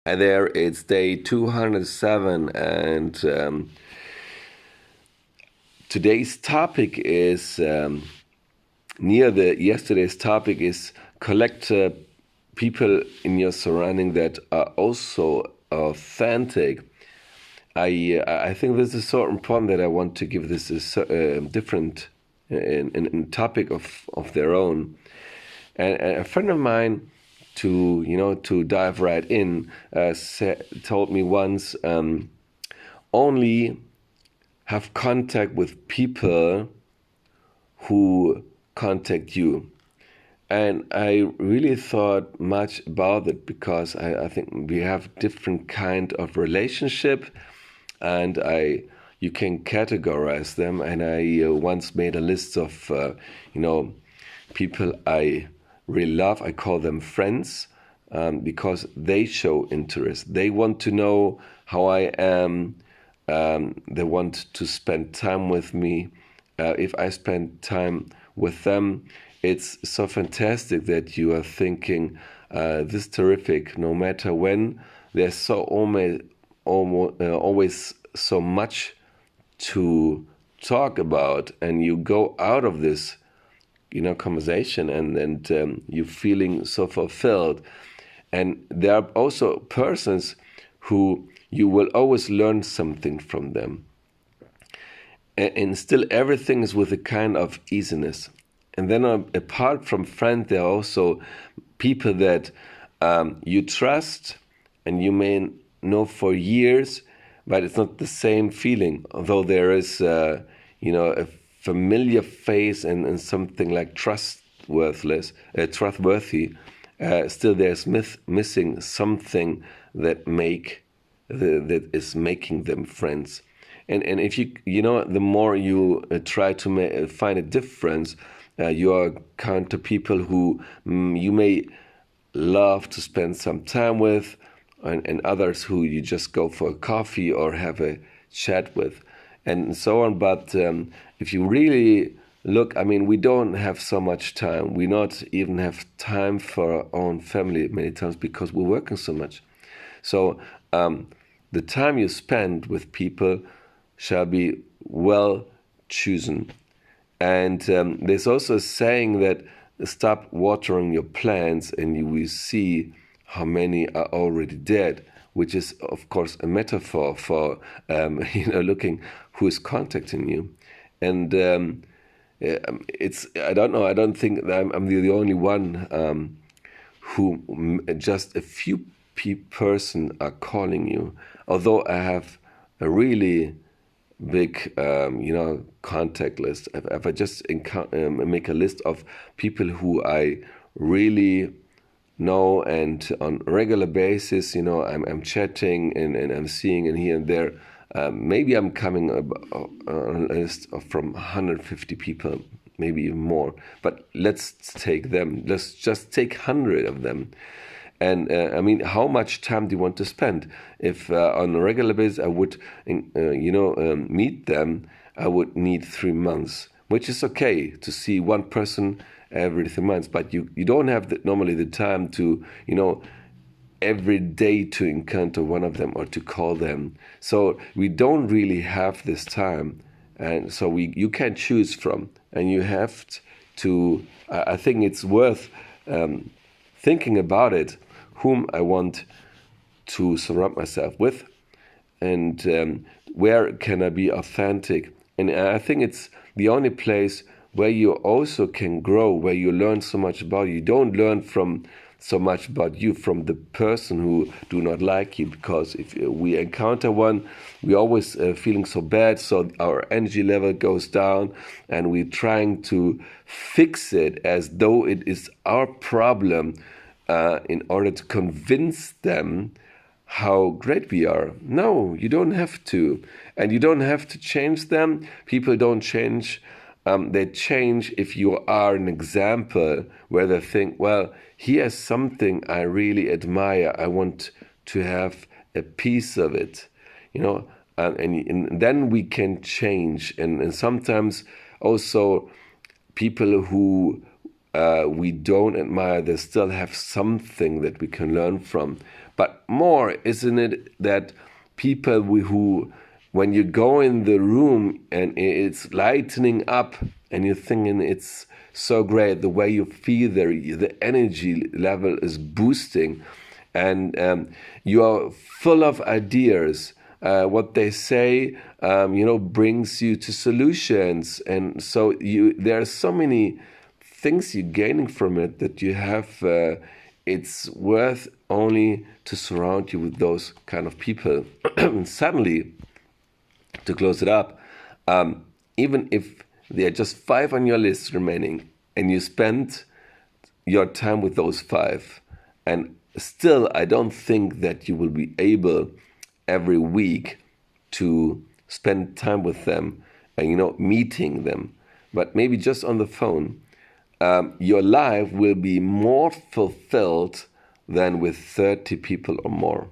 Hi there, it's day 207, and today's topic is near the yesterday's topic is collect people in your surrounding that are also authentic. I think this is so important that I want to give this a different topic of their own. And a friend of mine, to dive right in, told me once, only have contact with people who contact you. And I really thought much about it because I think we have different kind of relationship, and you can categorize them. And I once made a list of people I really love. I call them friends, because they show interest. They want to know how I am. They want to spend time with me. If I spend time with them, it's so fantastic that you are thinking this terrific. No matter when, there's always so much to talk about, and you go out of this conversation, and you're feeling so fulfilled. And there are also persons who you will always learn something from them, and still everything is with a kind of easiness. And then apart from friends, there are also people that you trust and you may know for years, but it's not the same feeling. Although there is, a familiar face and something like trustworthy, still there's missing something that is making them friends. And if the more you try to find a difference, you are kind to people who you may love to spend some time with, and others who you just go for a coffee or have a chat with, and so on. But if you really look, I mean, we don't have so much time. We not even have time for our own family many times because we're working so much. So the time you spend with people shall be well chosen. And there's also a saying that stop watering your plants and you will see how many are already dead, which is, of course, a metaphor for looking who is contacting you. And it's, I don't know, I don't think that I'm the only one who just a few person are calling you. Although I have a really big, contact list. If I just make a list of people who I really know, and on a regular basis, I'm chatting and I'm seeing and here and there. Maybe I'm coming on a list of from 150 people, maybe even more. But let's take them. Let's just take 100 of them. And I mean, how much time do you want to spend? If on a regular basis I would, meet them, I would need 3 months, which is okay to see one person every 3 months. But you don't have normally the time to, every day to encounter one of them or to call them. So we don't really have this time, and so you can choose from, and you have to. I think it's worth thinking about it, whom I want to surround myself with, and where can I be authentic. And I think it's the only place where you also can grow, where you learn so much about you. You don't learn from so much about you from the person who do not like you, because if we encounter one, we always feeling so bad, so our energy level goes down, and we're trying to fix it as though it is our problem, in order to convince them how great we are. No, you don't have to. And you don't have to change them. People don't change. They change if you are an example where they think, well, here's something I really admire. I want to have a piece of it, and then we can change. And sometimes also people who we don't admire, they still have something that we can learn from. But more, isn't it that people who, when you go in the room and it's lightening up and you're thinking it's so great, the way you feel there, the energy level is boosting, and you are full of ideas. What they say, brings you to solutions, and so there are so many things you're gaining from it that you have. It's worth only to surround you with those kind of people. And suddenly, to close it up, even if there are just 5 on your list remaining, and you spend your time with those 5, and still, I don't think that you will be able every week to spend time with them and meeting them, but maybe just on the phone. Your life will be more fulfilled than with 30 people or more.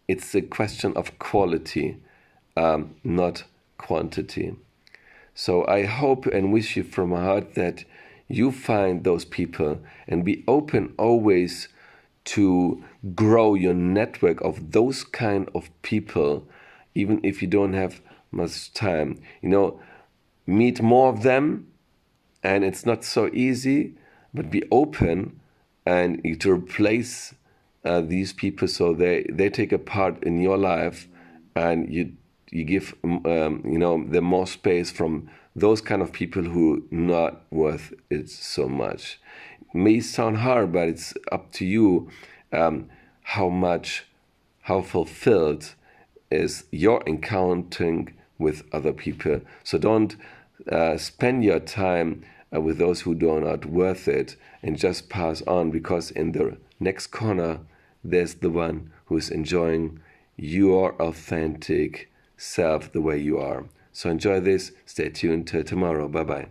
It's a question of quality, not quantity. So I hope and wish you from my heart that you find those people and be open always to grow your network of those kind of people, even if you don't have much time. Meet more of them, and it's not so easy, but be open and to replace these people so they take a part in your life, and you give them more space from those kind of people who not worth it so much. It may sound hard, but it's up to you how fulfilled is your encountering with other people. So don't spend your time with those who are not worth it and just pass on, because in the next corner there's the one who is enjoying your authentic self the way you are. So enjoy this. Stay tuned till tomorrow. Bye-bye.